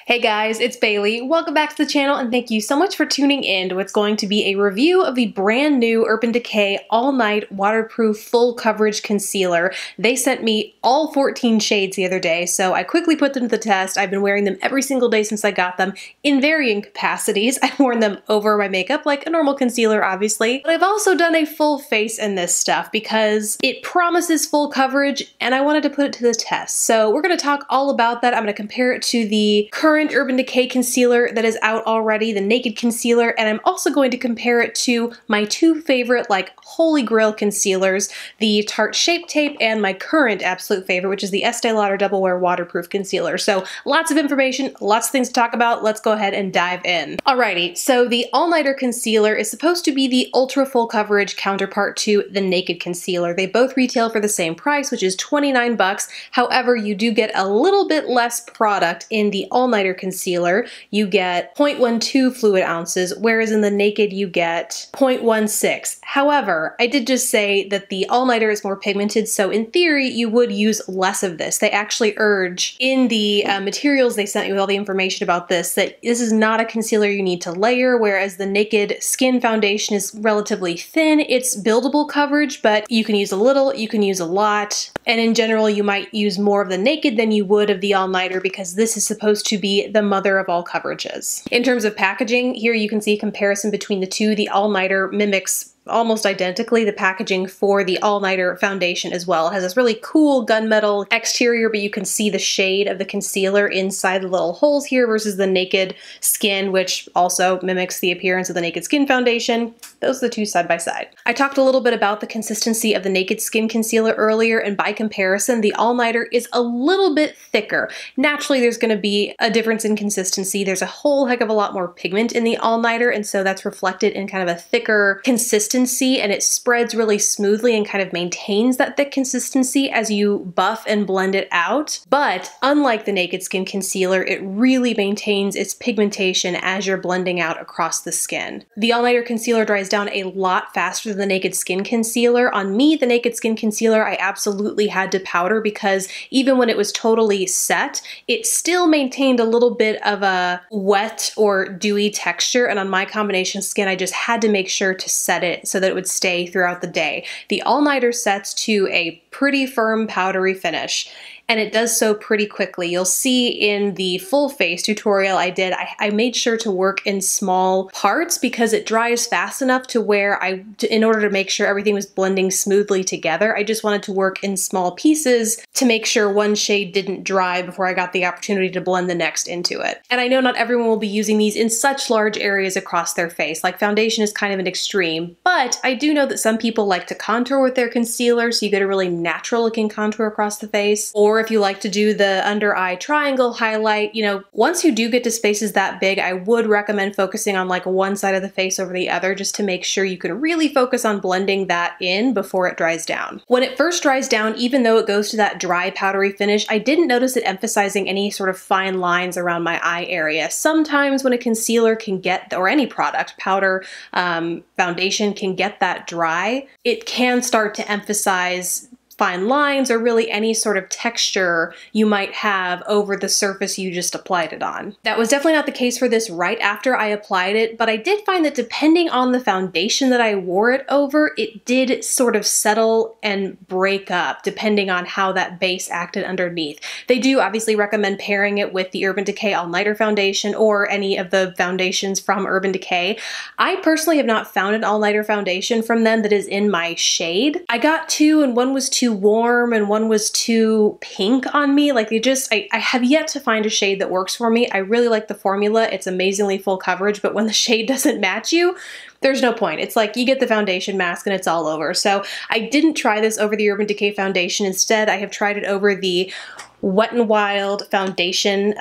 Hey guys, it's Bailey. Welcome back to the channel and thank you so much for tuning in to what's going to be a review of the brand new Urban Decay All Night Waterproof Full Coverage Concealer. They sent me all 14 shades the other day, so I quickly put them to the test. I've been wearing them every single day since I got them in varying capacities. I've worn them over my makeup like a normal concealer, obviously, but I've also done a full face in this stuff because it promises full coverage and I wanted to put it to the test. So we're going to talk all about that. I'm going to compare it to the current Urban Decay concealer that is out already, the Naked Concealer, and I'm also going to compare it to my two favorite, like, holy grail concealers, the Tarte Shape Tape and my current absolute favorite, which is the Estee Lauder Double Wear Waterproof Concealer. So lots of information, lots of things to talk about. Let's go ahead and dive in. Alrighty, so the All Nighter Concealer is supposed to be the ultra full coverage counterpart to the Naked Concealer. They both retail for the same price, which is 29 bucks. However, you do get a little bit less product in the All Nighter Concealer. You get 0.12 fluid ounces, whereas in the Naked you get 0.16. However, I did just say that the All Nighter is more pigmented, so in theory you would use less of this. They actually urge in the materials they sent you with all the information about this that this is not a concealer you need to layer, whereas the Naked Skin Foundation is relatively thin. It's buildable coverage, but you can use a little, you can use a lot, and in general you might use more of the Naked than you would of the All Nighter because this is supposed to be the mother of all coverages. In terms of packaging, here you can see a comparison between the two. The All Nighter mimics almost identically the packaging for the All Nighter foundation as well. It has this really cool gunmetal exterior, but you can see the shade of the concealer inside the little holes here versus the Naked Skin, which also mimics the appearance of the Naked Skin foundation. Those are the two side by side. I talked a little bit about the consistency of the Naked Skin concealer earlier, and by comparison, the All Nighter is a little bit thicker. Naturally, there's going to be a difference in consistency. There's a whole heck of a lot more pigment in the All Nighter, and so that's reflected in kind of a thicker consistency, and it spreads really smoothly and kind of maintains that thick consistency as you buff and blend it out. But unlike the Naked Skin concealer, it really maintains its pigmentation as you're blending out across the skin. The All Nighter concealer dries down a lot faster than the Naked Skin concealer. On me, the Naked Skin concealer, I absolutely had to powder because even when it was totally set, it still maintained a little bit of a wet or dewy texture, and on my combination skin, I just had to make sure to set it so that it would stay throughout the day. The All Nighter sets to a pretty firm powdery finish, and it does so pretty quickly. You'll see in the full face tutorial I did, I made sure to work in small parts because it dries fast enough to where in order to make sure everything was blending smoothly together, I just wanted to work in small pieces to make sure one shade didn't dry before I got the opportunity to blend the next into it. And I know not everyone will be using these in such large areas across their face. Like foundation is kind of an extreme, but I do know that some people like to contour with their concealer so you get a really natural looking contour across the face. Or if you like to do the under eye triangle highlight, you know, once you do get to spaces that big, I would recommend focusing on like one side of the face over the other just to make sure you can really focus on blending that in before it dries down. When it first dries down, even though it goes to that dry powdery finish, I didn't notice it emphasizing any sort of fine lines around my eye area. Sometimes when a concealer can get, or any product, powder, foundation can get that dry, it can start to emphasize fine lines or really any sort of texture you might have over the surface you just applied it on. That was definitely not the case for this right after I applied it, but I did find that depending on the foundation that I wore it over, it did sort of settle and break up depending on how that base acted underneath. They do obviously recommend pairing it with the Urban Decay All Nighter foundation or any of the foundations from Urban Decay. I personally have not found an All Nighter foundation from them that is in my shade. I got two and one was too warm and one was too pink on me. Like I have yet to find a shade that works for me. I really like the formula. It's amazingly full coverage, but when the shade doesn't match you, there's no point. It's like you get the foundation mask and it's all over. So I didn't try this over the Urban Decay foundation. Instead, I have tried it over the Wet n Wild foundation,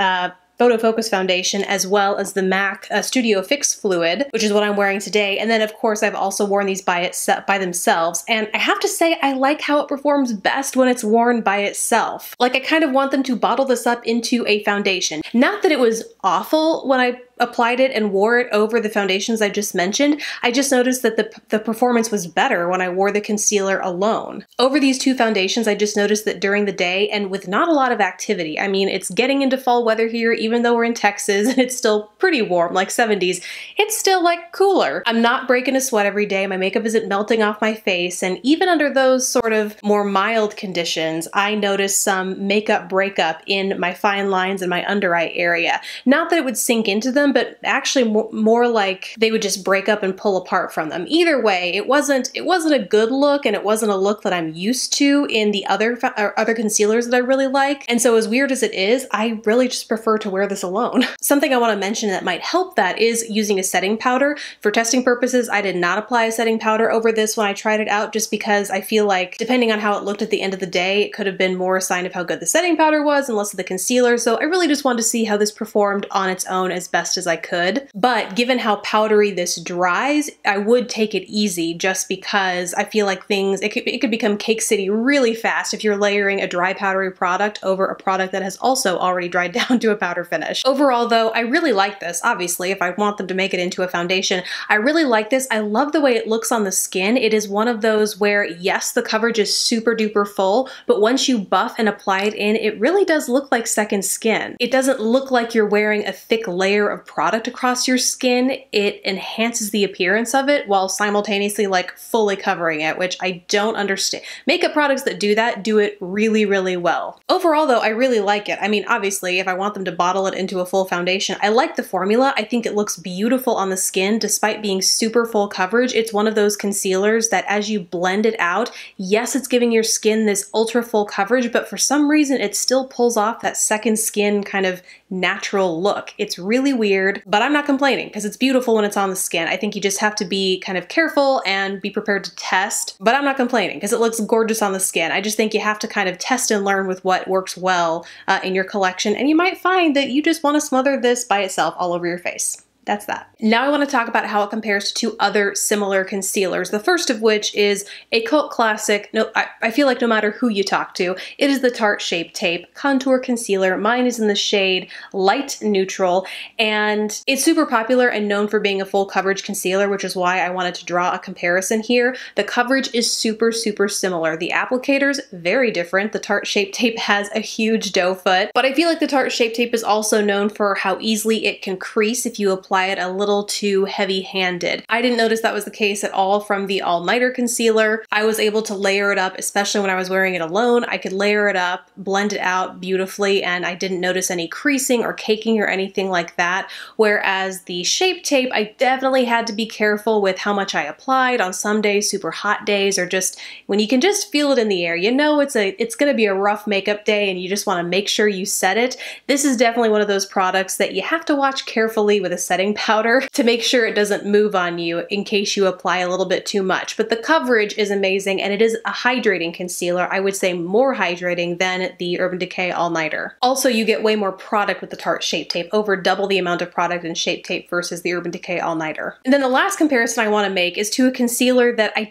Photo Focus foundation, as well as the MAC Studio Fix Fluid, which is what I'm wearing today. And then of course I've also worn these by themselves. And I have to say I like how it performs best when it's worn by itself. Like I kind of want them to bottle this up into a foundation. Not that it was awful when I applied it and wore it over the foundations I just mentioned, I just noticed that the performance was better when I wore the concealer alone. Over these two foundations, I just noticed that during the day and with not a lot of activity, I mean, it's getting into fall weather here, even though we're in Texas and it's still pretty warm, like 70s, it's still like cooler. I'm not breaking a sweat every day, my makeup isn't melting off my face, and even under those sort of more mild conditions, I noticed some makeup breakup in my fine lines and my under eye area. Not that it would sink into them, but actually more like they would just break up and pull apart from them. Either way, it wasn't a good look, and it wasn't a look that I'm used to in the other concealers that I really like. And so as weird as it is, I really just prefer to wear this alone. Something I want to mention that might help that is using a setting powder. For testing purposes, I did not apply a setting powder over this when I tried it out, just because I feel like depending on how it looked at the end of the day, it could have been more a sign of how good the setting powder was and less of the concealer. So I really just wanted to see how this performed on its own as best as I could. But given how powdery this dries, I would take it easy, just because I feel like it could become cake city really fast if you're layering a dry powdery product over a product that has also already dried down to a powder finish. Overall though, I really like this. Obviously, if I want them to make it into a foundation, I really like this. I love the way it looks on the skin. It is one of those where, yes, the coverage is super duper full, but once you buff and apply it in, it really does look like second skin. It doesn't look like you're wearing a thick layer of product across your skin. It enhances the appearance of it while simultaneously like fully covering it, which I don't understand. Makeup products that do that do it really, really well. Overall though, I really like it. I mean, obviously, if I want them to bottle it into a full foundation, I like the formula. I think it looks beautiful on the skin despite being super full coverage. It's one of those concealers that as you blend it out, yes, it's giving your skin this ultra full coverage, but for some reason it still pulls off that second skin kind of natural look. It's really weird, but I'm not complaining because it's beautiful when it's on the skin. I think you just have to be kind of careful and be prepared to test, but I'm not complaining because it looks gorgeous on the skin. I just think you have to kind of test and learn with what works well in your collection, and you might find that you just want to smother this by itself all over your face. That's that. Now I want to talk about how it compares to two other similar concealers. The first of which is a cult classic. No, I feel like no matter who you talk to, it is the Tarte Shape Tape Contour Concealer. Mine is in the shade Light Neutral, and it's super popular and known for being a full coverage concealer, which is why I wanted to draw a comparison here. The coverage is super, super similar. The applicator's very different. The Tarte Shape Tape has a huge doe foot, but I feel like the Tarte Shape Tape is also known for how easily it can crease if you apply it a little too heavy-handed. I didn't notice that was the case at all from the All Nighter concealer. I was able to layer it up, especially when I was wearing it alone. I could layer it up, blend it out beautifully, and I didn't notice any creasing or caking or anything like that. Whereas the Shape Tape, I definitely had to be careful with how much I applied on some days, super hot days, or just when you can just feel it in the air. You know it's gonna be a rough makeup day and you just wanna make sure you set it. This is definitely one of those products that you have to watch carefully with a setting powder to make sure it doesn't move on you in case you apply a little bit too much. But the coverage is amazing, and it is a hydrating concealer. I would say more hydrating than the Urban Decay All Nighter. Also, you get way more product with the Tarte Shape Tape, over double the amount of product in Shape Tape versus the Urban Decay All Nighter. And then the last comparison I want to make is to a concealer that I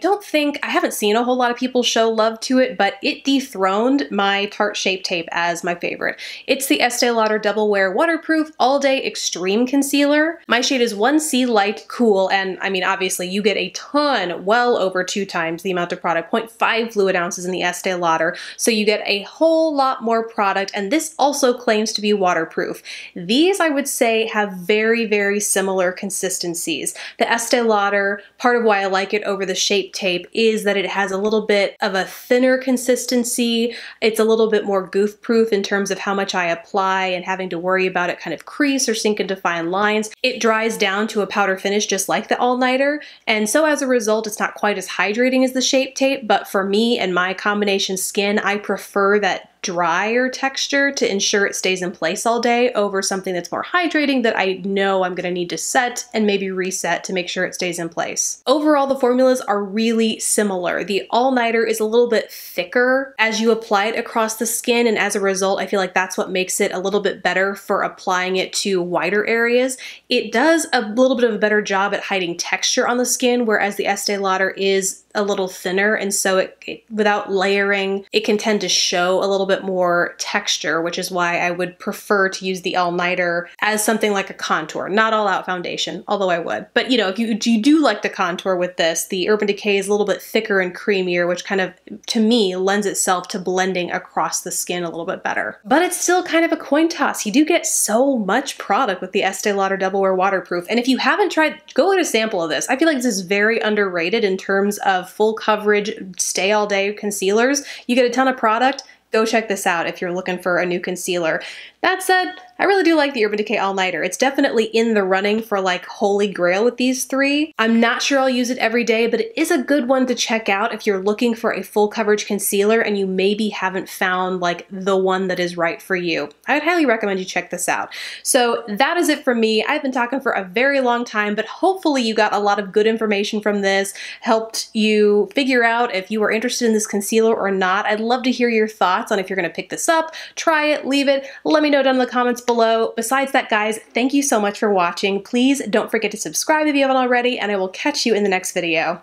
haven't seen a whole lot of people show love to it, but it dethroned my Tarte Shape Tape as my favorite. It's the Estee Lauder Double Wear Waterproof All Day Extreme Concealer. My shade is 1C Light Cool, and I mean, obviously you get a ton, well over 2 times the amount of product, 0.5 fluid ounces in the Estee Lauder, so you get a whole lot more product, and this also claims to be waterproof. These, I would say, have very, very similar consistencies. The Estee Lauder, part of why I like it over the Shape Tape is that it has a little bit of a thinner consistency. It's a little bit more goof-proof in terms of how much I apply and having to worry about it kind of crease or sink into fine lines. It dries down to a powder finish just like the All Nighter, and so as a result it's not quite as hydrating as the Shape Tape, but for me and my combination skin, I prefer that drier texture to ensure it stays in place all day over something that's more hydrating that I know I'm gonna need to set and maybe reset to make sure it stays in place. Overall, the formulas are really similar. The All Nighter is a little bit thicker as you apply it across the skin, and as a result, I feel like that's what makes it a little bit better for applying it to wider areas. It does a little bit of a better job at hiding texture on the skin, whereas the Estee Lauder is a little thinner, and so it without layering, it can tend to show a little bit bit more texture, which is why I would prefer to use the all-nighter as something like a contour, not all-out foundation, although I would. But you know, if you do like to contour with this, the Urban Decay is a little bit thicker and creamier, which kind of, to me, lends itself to blending across the skin a little bit better. But it's still kind of a coin toss. You do get so much product with the Estee Lauder Double Wear Waterproof, and if you haven't tried, go get a sample of this. I feel like this is very underrated in terms of full coverage, stay all day concealers. You get a ton of product. Go check this out if you're looking for a new concealer. That said, I really do like the Urban Decay All-Nighter. It's definitely in the running for like holy grail with these three. I'm not sure I'll use it every day, but it is a good one to check out if you're looking for a full coverage concealer and you maybe haven't found like the one that is right for you. I would highly recommend you check this out. So that is it from me. I've been talking for a very long time, but hopefully you got a lot of good information from this, helped you figure out if you are interested in this concealer or not. I'd love to hear your thoughts on if you're gonna pick this up, try it, leave it, let me know down in the comments below. Besides that, guys, thank you so much for watching. Please don't forget to subscribe if you haven't already, and I will catch you in the next video.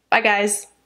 Bye, guys.